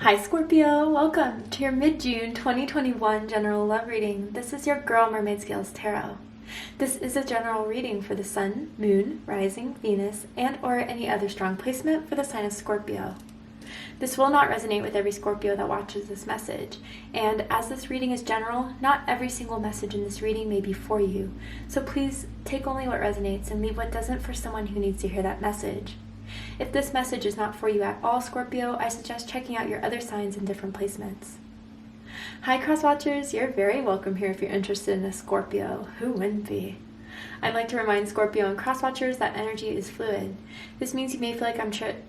Hi Scorpio, welcome to your mid-June 2021 general love reading. This is your girl Mermaid Scales Tarot. This is a general reading for the Sun, Moon, Rising, Venus, and or any other strong placement for the sign of Scorpio. This will not resonate with every Scorpio that watches this message, and as this reading is general, not every single message in this reading may be for you, so please take only what resonates and leave what doesn't for someone who needs to hear that message. If this message is not for you at all, Scorpio, I suggest checking out your other signs in different placements. Hi Cross Watchers, you're very welcome here if you're interested in a Scorpio. Who wouldn't be? I'd like to remind Scorpio and Cross Watchers that energy is fluid. This means you may feel like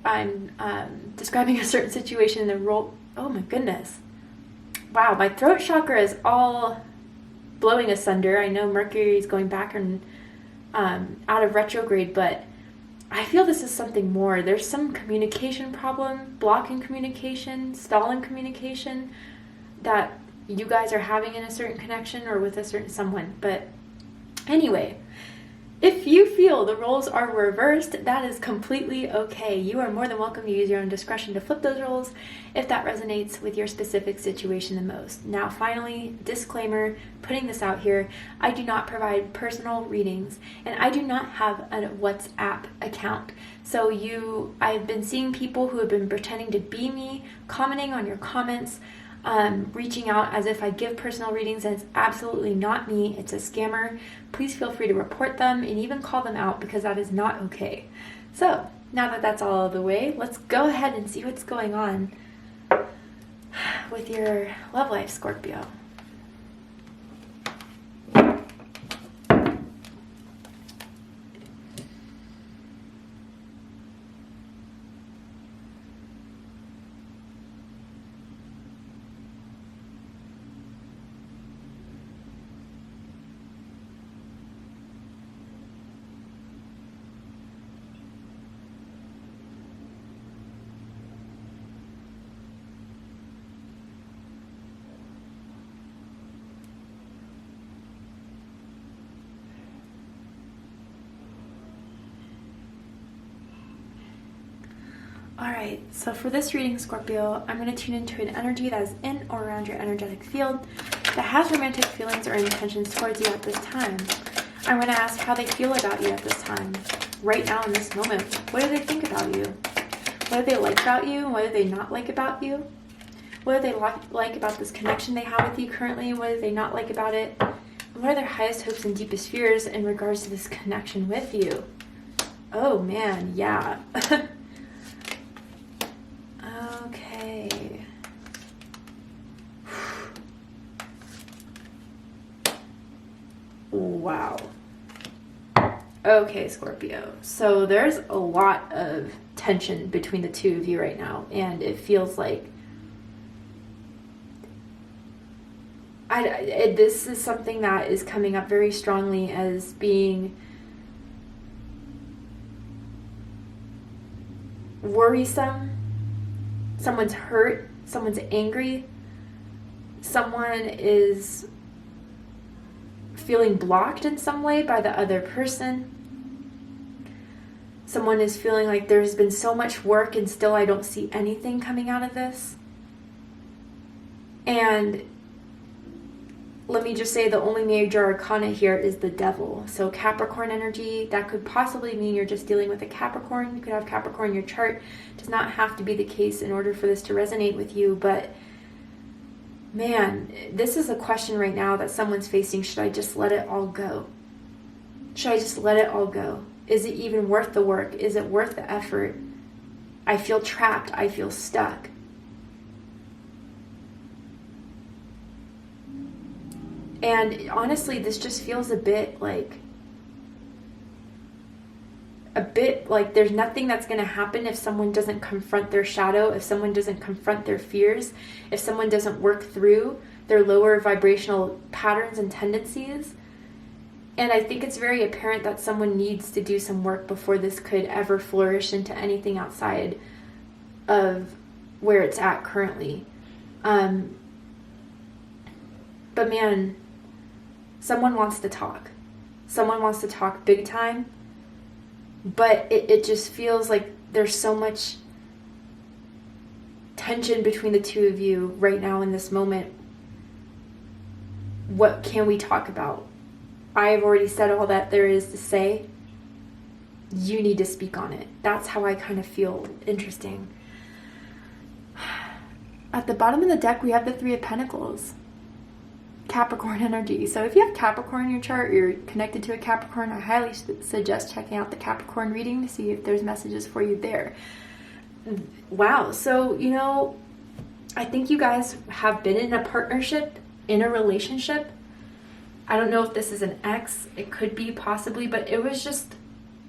I'm describing a certain situation in the role. Oh my goodness. Wow, my throat chakra is all blowing asunder. I know Mercury is going back and out of retrograde, but I feel this is something more. There's some communication problem, blocking communication, stalling communication that you guys are having in a certain connection or with a certain someone. But anyway, if you feel the roles are reversed, that is completely okay. You are more than welcome to use your own discretion to flip those roles if that resonates with your specific situation the most. Now, finally, disclaimer, putting this out here, I do not provide personal readings and I do not have a WhatsApp account. So I've been seeing people who have been pretending to be me, commenting on your comments, reaching out as if I give personal readings, and it's absolutely not me. It's a scammer. Please feel free to report them and even call them out because that is not okay. So now that that's all out of the way, let's go ahead and see what's going on with your love life, Scorpio. Alright, so for this reading, Scorpio, I'm going to tune into an energy that is in or around your energetic field that has romantic feelings or intentions towards you at this time. I'm going to ask how they feel about you at this time, right now in this moment. What do they think about you? What do they like about you? What do they not like about you? What do they like about this connection they have with you currently? What do they not like about it? And what are their highest hopes and deepest fears in regards to this connection with you? Oh man, yeah. Okay. Wow. Okay, Scorpio. So there's a lot of tension between the two of you right now, and it feels like this is something that is coming up very strongly as being worrisome. Someone's hurt, someone's angry, someone is feeling blocked in some way by the other person. Someone is feeling like there's been so much work and still I don't see anything coming out of this. And let me just say the only major arcana here is the Devil. So Capricorn energy, that could possibly mean you're just dealing with a Capricorn. You could have Capricorn in your chart. It does not have to be the case in order for this to resonate with you. But man, this is a question right now that someone's facing. Should I just let it all go? Should I just let it all go? Is it even worth the work? Is it worth the effort? I feel trapped. I feel stuck. And honestly, this just feels a bit like there's nothing that's going to happen if someone doesn't confront their shadow, if someone doesn't confront their fears, if someone doesn't work through their lower vibrational patterns and tendencies. And I think it's very apparent that someone needs to do some work before this could ever flourish into anything outside of where it's at currently. But man, someone wants to talk. Someone wants to talk big time. But it just feels like there's so much tension between the two of you right now in this moment. What can we talk about? I've already said all that there is to say. You need to speak on it. That's how I kind of feel. Interesting. At the bottom of the deck, we have the Three of Pentacles. Capricorn energy. So if you have Capricorn in your chart, you're connected to a Capricorn, I highly suggest checking out the Capricorn reading to see if there's messages for you there. Wow. So, you know, I think you guys have been in a partnership, in a relationship. I don't know if this is an ex. It could be, possibly, but it was just,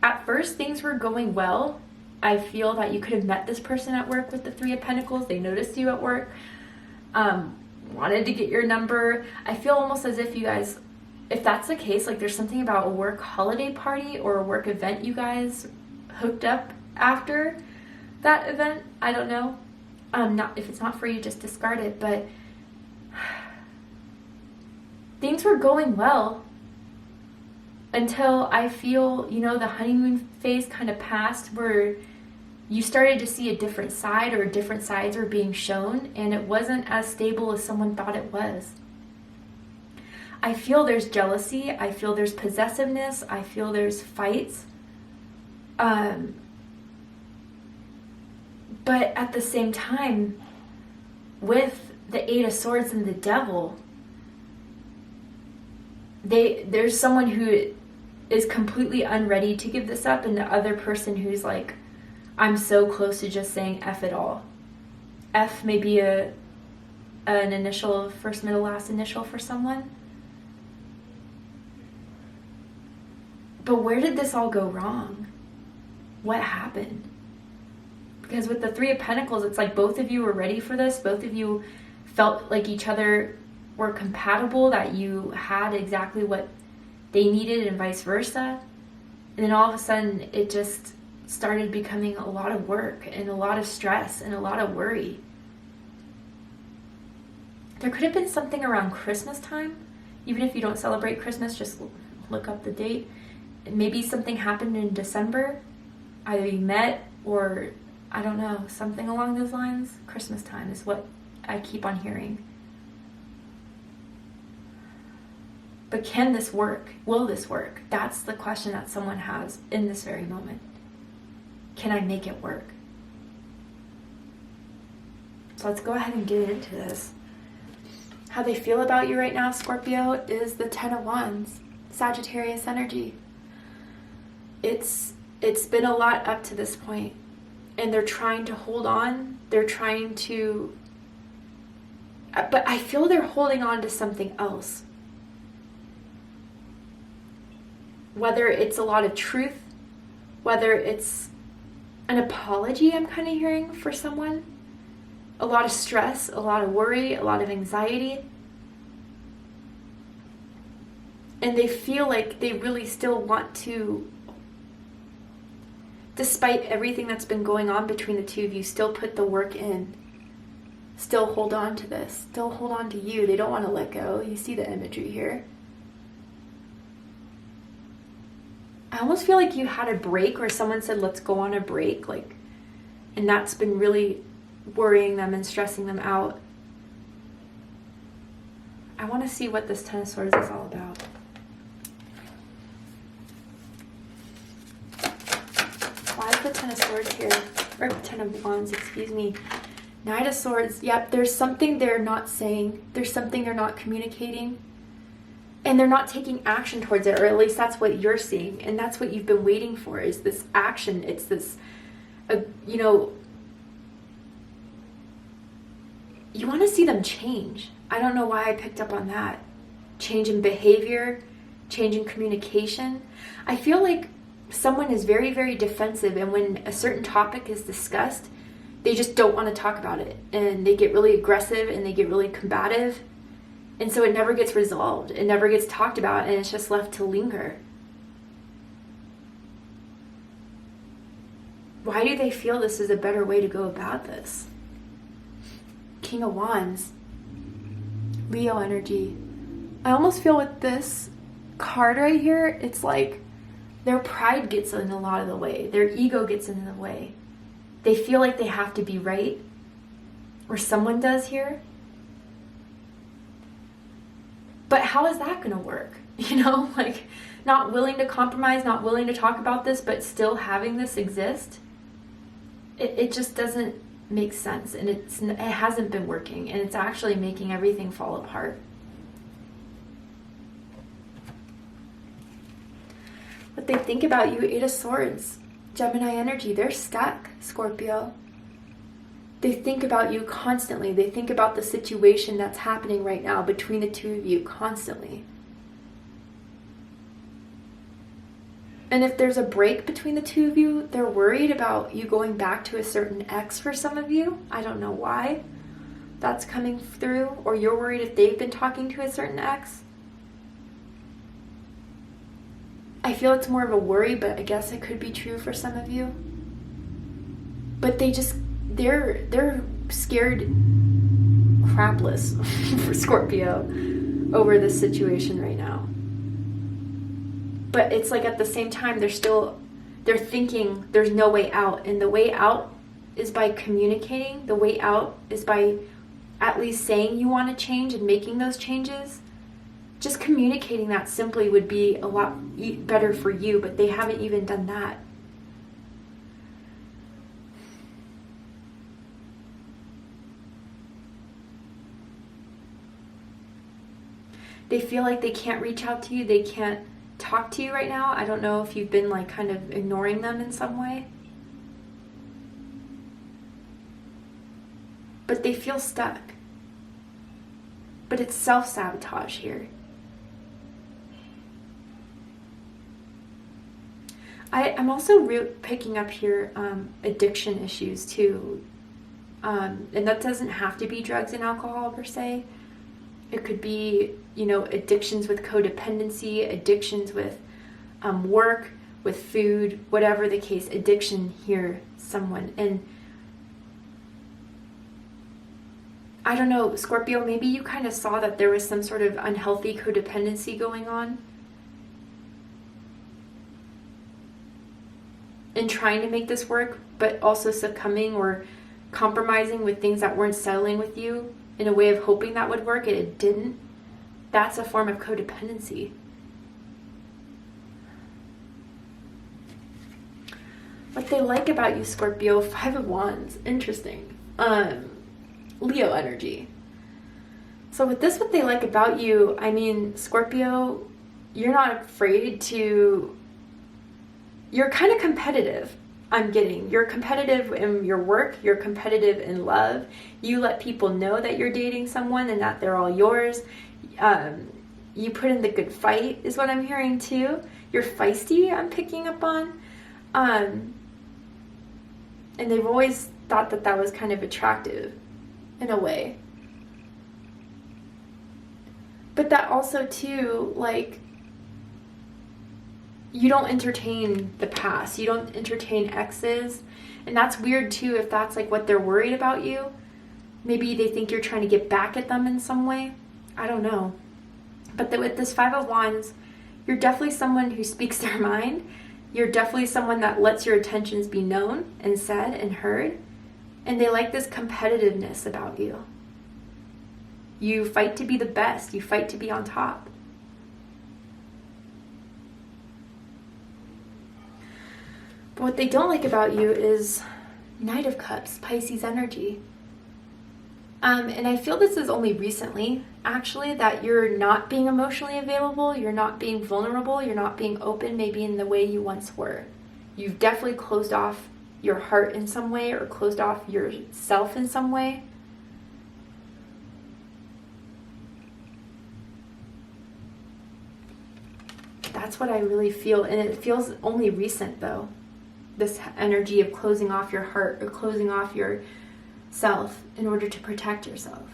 at first things were going well. I feel that you could have met this person at work with the Three of Pentacles. They noticed you at work. Wanted to get your number. I feel almost as if you guys, if that's the case, like there's something about a work holiday party or a work event you guys hooked up after that event. I don't know. Not, if it's not for you, just discard it. But things were going well until I feel, you know, the honeymoon phase kind of passed, where you started to see a different side, or different sides were being shown, and it wasn't as stable as someone thought it was. I feel there's jealousy. I feel there's possessiveness. I feel there's fights. But at the same time, with the Eight of Swords and the Devil, there's someone who is completely unready to give this up, and the other person who's like, I'm so close to just saying F it all. F may be an initial, first, middle, last initial for someone. But where did this all go wrong? What happened? Because with the Three of Pentacles, it's like both of you were ready for this. Both of you felt like each other were compatible, that you had exactly what they needed and vice versa. And then all of a sudden, it just started becoming a lot of work and a lot of stress and a lot of worry. There could have been something around Christmas time. Even if you don't celebrate Christmas, just look up the date. Maybe something happened in December. Either you met, or I don't know, something along those lines. Christmas time is what I keep on hearing. But can this work? Will this work? That's the question that someone has in this very moment. Can I make it work? So let's go ahead and get into this. How they feel about you right now, Scorpio, is the Ten of Wands, Sagittarius energy. It's been a lot up to this point, and they're trying to hold on. They're trying to, but I feel they're holding on to something else. Whether it's a lot of truth, whether it's an apology I'm kind of hearing for someone, a lot of stress, a lot of worry, a lot of anxiety. And they feel like they really still want to, despite everything that's been going on between the two of you, still put the work in. Still hold on to this. Still hold on to you. They don't want to let go. You see the imagery here. I almost feel like you had a break, or someone said, let's go on a break. Like, and that's been really worrying them and stressing them out. I want to see what this Ten of Swords is all about. Why is the Ten of Swords here? Or Ten of Wands, excuse me. Knight of Swords. Yep, there's something they're not saying. There's something they're not communicating. And they're not taking action towards it, or at least that's what you're seeing. And that's what you've been waiting for, is this action. It's this, you know, you want to see them change. I don't know why I picked up on that. Change in behavior, change in communication. I feel like someone is very, very defensive, and when a certain topic is discussed, they just don't want to talk about it. And they get really aggressive, and they get really combative. And so it never gets resolved. It never gets talked about, and it's just left to linger. Why do they feel this is a better way to go about this? King of Wands. Leo energy. I almost feel with this card right here, it's like their pride gets in a lot of the way. Their ego gets in the way. They feel like they have to be right. or someone does here. But how is that going to work? You know, like not willing to compromise, not willing to talk about this, but still having this exist. It just doesn't make sense, and it hasn't been working, and it's actually making everything fall apart. What they think about you, Eight of Swords, Gemini energy, they're stuck, Scorpio. They think about you constantly. They think about the situation that's happening right now between the two of you constantly. And if there's a break between the two of you, they're worried about you going back to a certain ex for some of you. I don't know why that's coming through. Or you're worried if they've been talking to a certain ex. I feel it's more of a worry, but I guess it could be true for some of you. But they're scared crapless for Scorpio over this situation right now. But it's like at the same time, they're thinking there's no way out. And the way out is by communicating. The way out is by at least saying you want to change and making those changes. Just communicating that simply would be a lot better for you, but they haven't even done that. They feel like they can't reach out to you. They can't talk to you right now. I don't know if you've been like kind of ignoring them in some way. But they feel stuck. But it's self-sabotage here. I'm also picking up here addiction issues too. And that doesn't have to be drugs and alcohol per se. It could be, you know, addictions with codependency, addictions with work, with food, whatever the case, addiction here, someone. And I don't know, Scorpio, maybe you kind of saw that there was some sort of unhealthy codependency going on. And trying to make this work, but also succumbing or compromising with things that weren't settling with you in a way of hoping that would work and it didn't. That's a form of codependency. What they like about you, Scorpio, Five of Wands, interesting. Leo energy. So with this, what they like about you, I mean, Scorpio, you're not afraid to, you're kind of competitive. I'm getting, you're competitive in your work, you're competitive in love. You let people know that you're dating someone and that they're all yours. You put in the good fight is what I'm hearing too. You're feisty, I'm picking up on. And they've always thought that that was kind of attractive in a way. But that also too, like, you don't entertain the past. You don't entertain exes. And that's weird too if that's like what they're worried about you. Maybe they think you're trying to get back at them in some way. I don't know. But with this Five of Wands, you're definitely someone who speaks their mind. You're definitely someone that lets your intentions be known and said and heard. And they like this competitiveness about you. You fight to be the best. You fight to be on top. But what they don't like about you is Knight of Cups, Pisces energy. And I feel this is only recently, actually, that you're not being emotionally available, you're not being vulnerable, you're not being open maybe in the way you once were. You've definitely closed off your heart in some way or closed off yourself in some way. That's what I really feel, and it feels only recent though. This energy of closing off your heart or closing off yourself in order to protect yourself.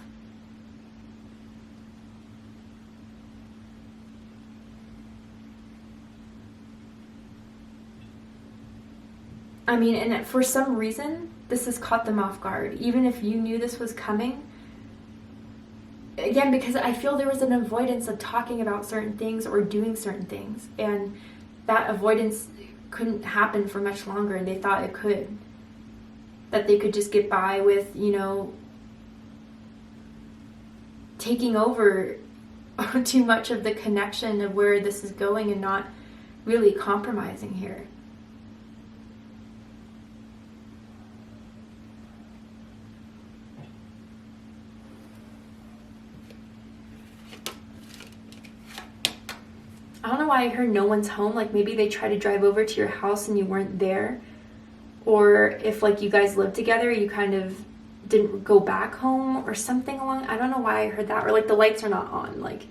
I mean, and for some reason, this has caught them off guard. Even if you knew this was coming. Again, because I feel there was an avoidance of talking about certain things or doing certain things. And that avoidance couldn't happen for much longer, and they thought it could. That they could just get by with, you know, taking over too much of the connection of where this is going and not really compromising here. I don't know why I heard no one's home. Like maybe they tried to drive over to your house and you weren't there. Or if like you guys lived together, you kind of didn't go back home or something along. I don't know why I heard that. Or like the lights are not on. Like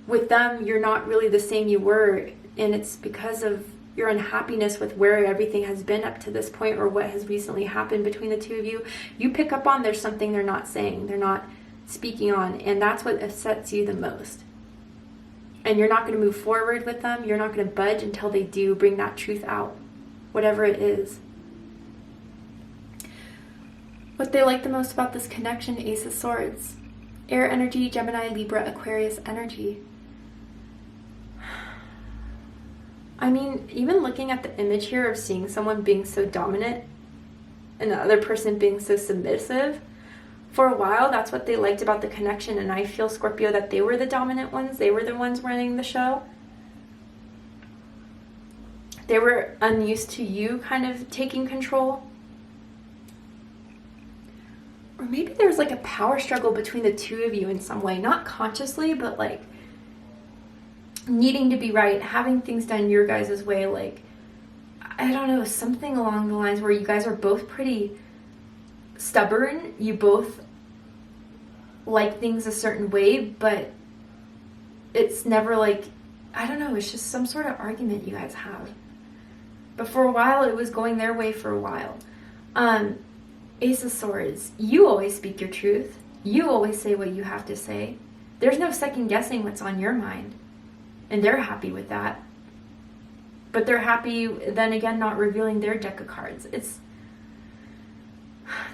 with them, you're not really the same you were. And it's because of your unhappiness with where everything has been up to this point or what has recently happened between the two of you. You pick up on there's something they're not saying. They're not speaking on. And that's what upsets you the most. And you're not going to move forward with them. You're not going to budge until they do bring that truth out, whatever it is. What they like the most about this connection, Ace of Swords. Air energy, Gemini, Libra, Aquarius energy. I mean, even looking at the image here of seeing someone being so dominant and the other person being so submissive, for a while, that's what they liked about the connection. And I feel, Scorpio, that they were the dominant ones. They were the ones running the show. They were unused to you kind of taking control. Or maybe there's like a power struggle between the two of you in some way. Not consciously, but like needing to be right, having things done your guys' way. Like, I don't know, something along the lines where you guys are both pretty stubborn. You both like things a certain way, but it's never like, I don't know, it's just some sort of argument you guys have. But for a while, it was going their way for a while. Ace of Swords, you always speak your truth. You always say what you have to say. There's no second guessing what's on your mind. And they're happy with that. But they're happy, then again, not revealing their deck of cards. It's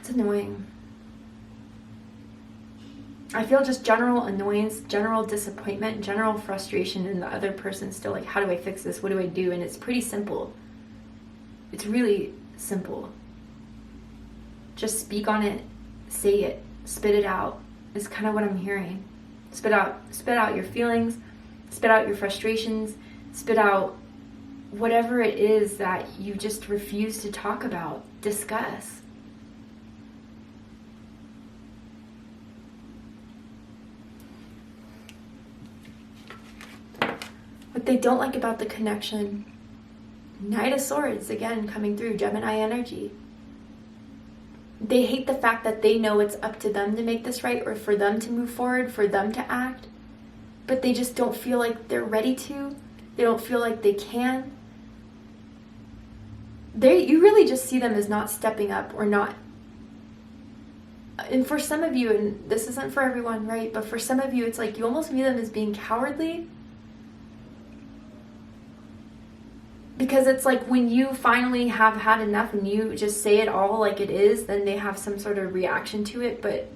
annoying. I feel just general annoyance, general disappointment, general frustration, and the other person still like, how do I fix this? What do I do? And it's pretty simple. It's really simple. Just speak on it, say it, spit it out, is kind of what I'm hearing. Spit out your feelings, spit out your frustrations, spit out whatever it is that you just refuse to talk about, discuss. What they don't like about the connection, Knight of Swords, again, coming through, Gemini energy. They hate the fact that they know it's up to them to make this right, or for them to move forward, for them to act, but they just don't feel like they're ready to. They don't feel like they can. You really just see them as not stepping up or not. And for some of you, and this isn't for everyone, right? But for some of you, it's like you almost view them as being cowardly. Because it's like when you finally have had enough and you just say it all like it is, then they have some sort of reaction to it, but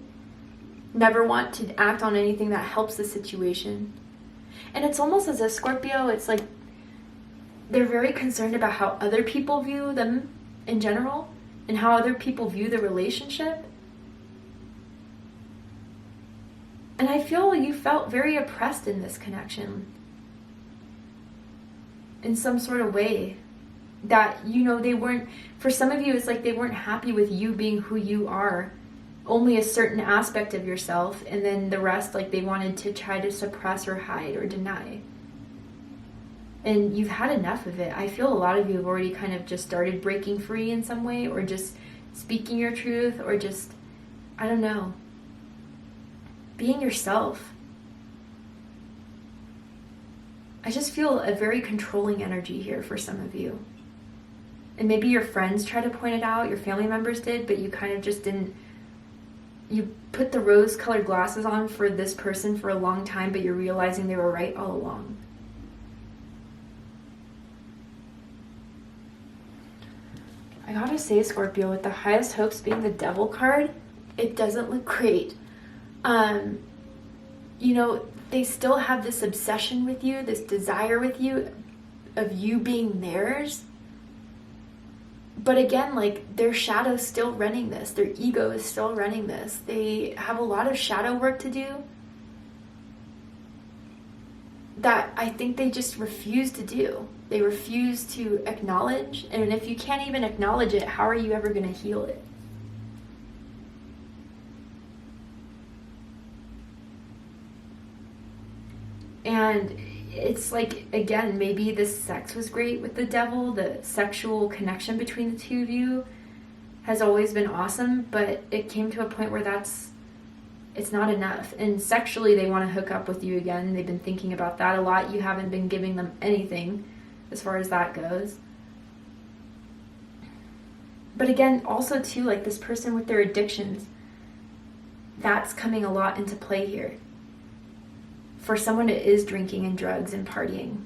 never want to act on anything that helps the situation. And it's almost as if Scorpio, it's like they're very concerned about how other people view them in general and how other people view the relationship. And I feel you felt very oppressed in this connection. In some sort of way that, you know, they weren't, for some of you, it's like they weren't happy with you being who you are, only a certain aspect of yourself, and then the rest, like they wanted to try to suppress or hide or deny. And you've had enough of it. I feel a lot of you have already kind of just started breaking free in some way, or just speaking your truth, or just, I don't know, being yourself. I just feel a very controlling energy here for some of you. And maybe your friends tried to point it out, your family members did, but you kind of just didn't. You put the rose-colored glasses on for this person for a long time, but you're realizing they were right all along. I gotta say, Scorpio, with the highest hopes being the Devil card, it doesn't look great. You know, they still have this obsession with you, this desire with you, of you being theirs. But again, like, their shadow's still running this. Their ego is still running this. They have a lot of shadow work to do that I think they just refuse to do. They refuse to acknowledge. And if you can't even acknowledge it, how are you ever going to heal it? And it's like, again, maybe the sex was great with the devil. The sexual connection between the two of you has always been awesome, but it came to a point where it's not enough. And sexually, they want to hook up with you again. They've been thinking about that a lot. You haven't been giving them anything as far as that goes. But again, also too, like this person with their addictions, that's coming a lot into play here. For someone that is drinking and drugs and partying,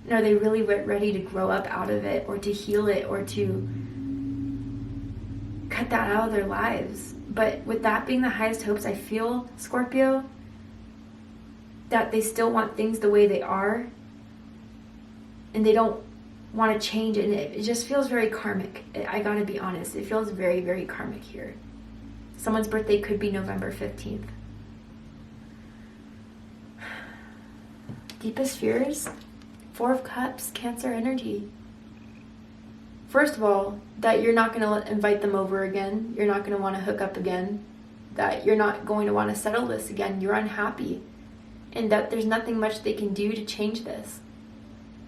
and are they really ready to grow up out of it, or to heal it, or to cut that out of their lives? But with that being the highest hopes, I feel, Scorpio, that they still want things the way they are, and they don't want to change it. And it just feels very karmic. I gotta be honest, it feels very, very karmic here. Someone's birthday could be November 15th. Deepest fears, 4 of Cups, Cancer energy. First of all, that you're not going to invite them over again. You're not going to want to hook up again. That you're not going to want to settle this again. You're unhappy. And that there's nothing much they can do to change this.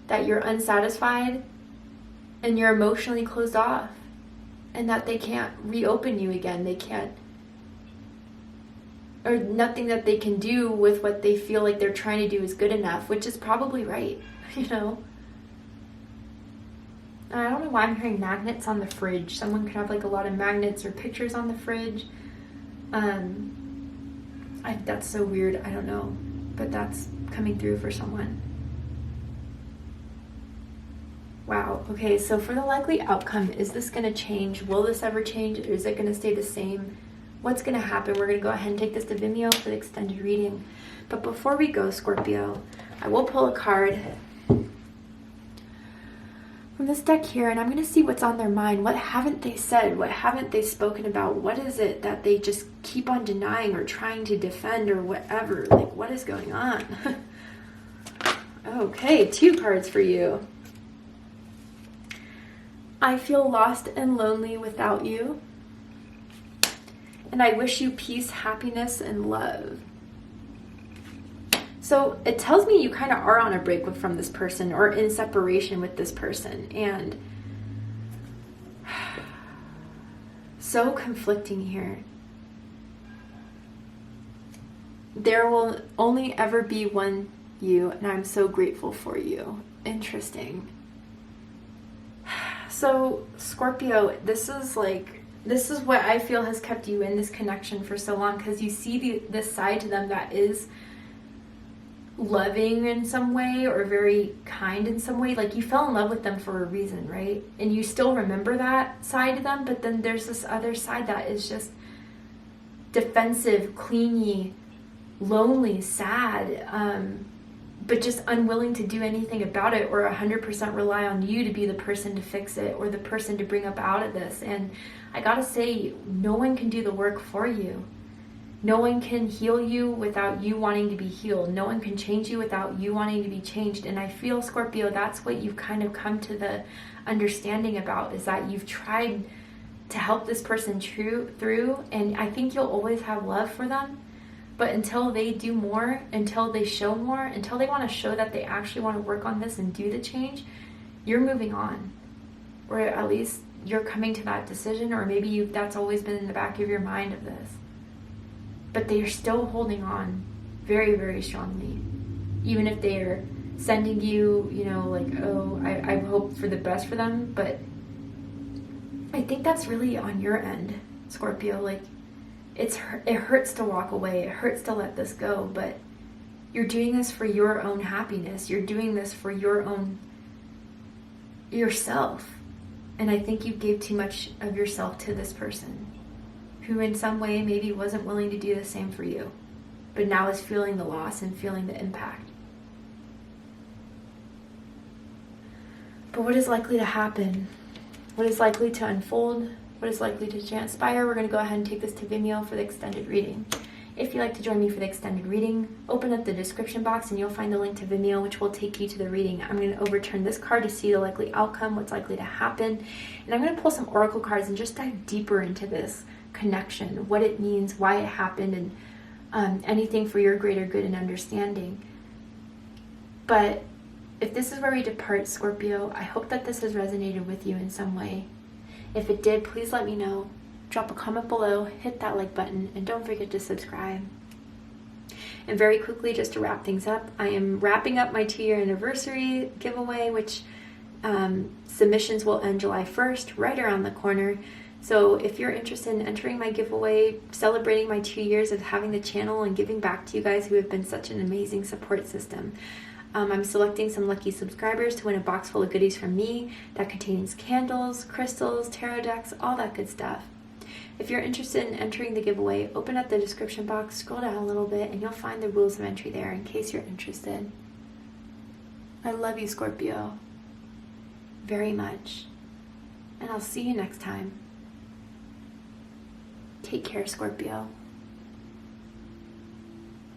That you're unsatisfied and you're emotionally closed off. And that they can't reopen you again. They can't, or nothing that they can do with what they feel like they're trying to do is good enough, which is probably right, you know? I don't know why I'm hearing magnets on the fridge. Someone could have like a lot of magnets or pictures on the fridge. That's so weird, I don't know, but that's coming through for someone. Wow, okay, so for the likely outcome, is this gonna change? Will this ever change, or is it gonna stay the same? What's going to happen? We're going to go ahead and take this to Vimeo for the extended reading. But before we go, Scorpio, I will pull a card from this deck here, and I'm going to see what's on their mind. What haven't they said? What haven't they spoken about? What is it that they just keep on denying or trying to defend or whatever? Like, what is going on? Okay, 2 cards for you. I feel lost and lonely without you. And I wish you peace, happiness, and love. So it tells me you kind of are on a break from this person, or in separation with this person. And so conflicting here. There will only ever be one you, and I'm so grateful for you. Interesting. So Scorpio, this is what I feel has kept you in this connection for so long, because you see this side to them that is loving in some way, or very kind in some way. Like, you fell in love with them for a reason, right? And you still remember that side to them, but then there's this other side that is just defensive, clingy, lonely, sad, but just unwilling to do anything about it, or 100% rely on you to be the person to fix it, or the person to bring up out of this. And I gotta say, no one can do the work for you. No one can heal you without you wanting to be healed. No one can change you without you wanting to be changed. And I feel, Scorpio, that's what you've kind of come to the understanding about, is that you've tried to help this person through, and I think you'll always have love for them. But until they do more, until they show more, until they want to show that they actually want to work on this and do the change, you're moving on. Or at least you're coming to that decision, or maybe that's always been in the back of your mind of this. But they are still holding on very, very strongly. Even if they are sending you, like, oh, I hope for the best for them. But I think that's really on your end, Scorpio. Like, it hurts to walk away. It hurts to let this go. But you're doing this for your own happiness. You're doing this for yourself. And I think you gave too much of yourself to this person, who in some way maybe wasn't willing to do the same for you, but now is feeling the loss and feeling the impact. But what is likely to happen? What is likely to unfold? What is likely to transpire? We're going to go ahead and take this to Vimeo for the extended reading. If you'd like to join me for the extended reading, open up the description box and you'll find the link to Vimeo, which will take you to the reading. I'm going to overturn this card to see the likely outcome, what's likely to happen. And I'm going to pull some oracle cards and just dive deeper into this connection, what it means, why it happened, and anything for your greater good and understanding. But if this is where we depart, Scorpio, I hope that this has resonated with you in some way. If it did, please let me know. Drop a comment below, hit that like button, and don't forget to subscribe. And very quickly, just to wrap things up, I am wrapping up my 2-year anniversary giveaway, which submissions will end July 1st, right around the corner. So if you're interested in entering my giveaway, celebrating my 2 years of having the channel and giving back to you guys who have been such an amazing support system, I'm selecting some lucky subscribers to win a box full of goodies from me that contains candles, crystals, tarot decks, all that good stuff. If you're interested in entering the giveaway, open up the description box, scroll down a little bit, and you'll find the rules of entry there in case you're interested. I love you, Scorpio, very much. And I'll see you next time. Take care, Scorpio.